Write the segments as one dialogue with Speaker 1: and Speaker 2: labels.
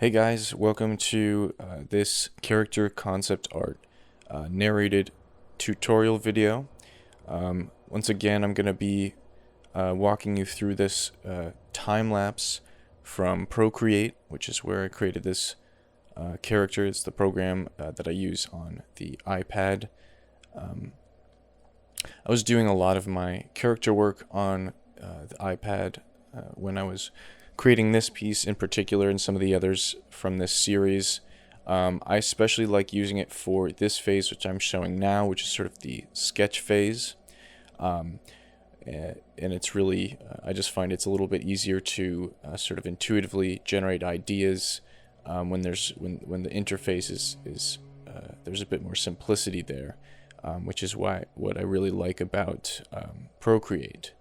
Speaker 1: Hey guys, welcome to this character concept art narrated tutorial video. Once again, I'm going to be walking you through this time lapse from Procreate, which is where I created this character. It's the program that I use on the iPad. I was doing a lot of my character work on the iPad when I was creating this piece in particular and some of the others from this series. I especially like using it for this phase, which I'm showing now, which is sort of the sketch phase. And it's really, I just find it's a little bit easier to sort of intuitively generate ideas when the interface is there's a bit more simplicity there, which is what I really like about Procreate.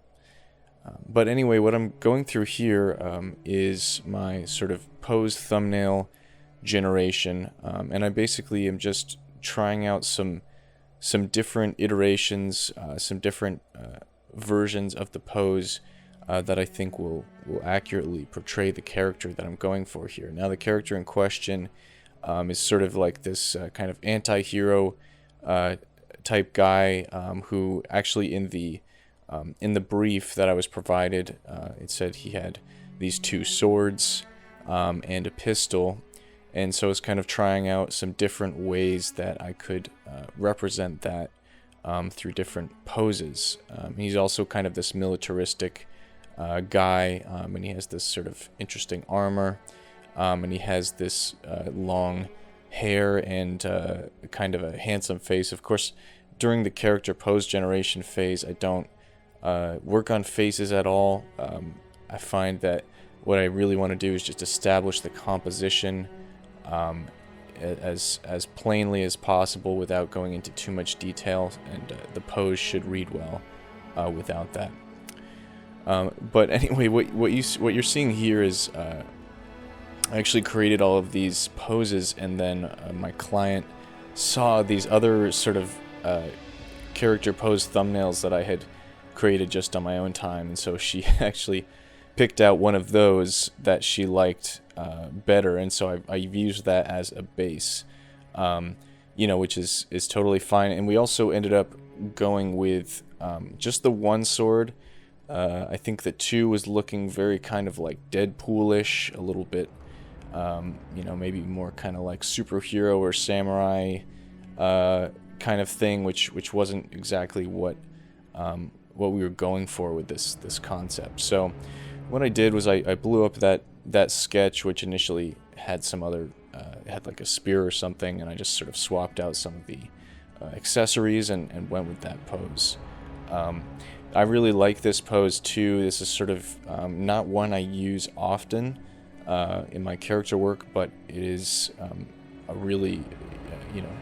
Speaker 1: But anyway, what I'm going through here is my sort of pose thumbnail generation, and I basically am just trying out some different iterations, some different versions of the pose that I think will accurately portray the character that I'm going for here. Now, the character in question is sort of like this kind of anti-hero type guy who actually in the brief that I was provided, it said he had these two swords and a pistol, and so I was kind of trying out some different ways that I could represent that through different poses. He's also kind of this militaristic guy, and he has this sort of interesting armor, and he has this long hair and kind of a handsome face. Of course, during the character pose generation phase, I don't work on faces at all. I find that what I really want to do is just establish the composition as plainly as possible without going into too much detail, and the pose should read well without that. But anyway, what you're seeing here is I actually created all of these poses, and then my client saw these other sort of character pose thumbnails that I had created just on my own time, and so she actually picked out one of those that she liked better, and so I've used that as a base, which is totally fine. And we also ended up going with just the one sword. I think the two was looking very kind of like Deadpool-ish, a little bit, maybe more kind of like superhero or samurai kind of thing, which wasn't exactly what we were going for with this concept. So what I did was I blew up that sketch, which initially had some other had like a spear or something, and I just sort of swapped out some of the accessories and went with that pose. I really like this pose too. This is sort of not one I use often in my character work, but it is a really,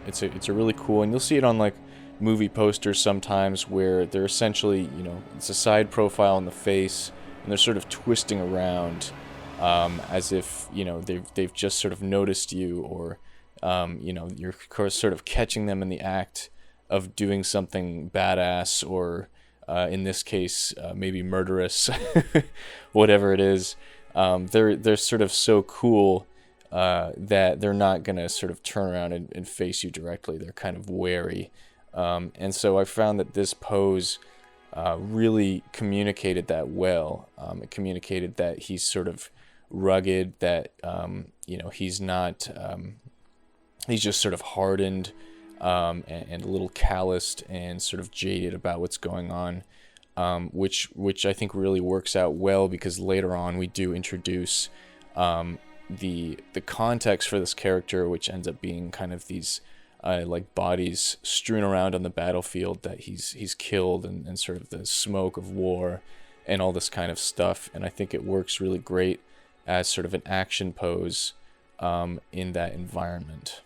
Speaker 1: it's a really cool, and you'll see it on like movie posters sometimes where they're essentially, it's a side profile in the face, and they're sort of twisting around as if, they've just sort of noticed you, or, you're sort of catching them in the act of doing something badass, or in this case, maybe murderous, whatever it is. They're sort of so cool that they're not going to sort of turn around and face you directly. They're kind of wary. And so I found that this pose really communicated that well. It communicated that he's sort of rugged, that, he's not, he's just sort of hardened and a little calloused and sort of jaded about what's going on, which I think really works out well, because later on we do introduce the context for this character, which ends up being kind of these like bodies strewn around on the battlefield that he's killed, and sort of the smoke of war and all this kind of stuff. And I think it works really great as sort of an action pose in that environment.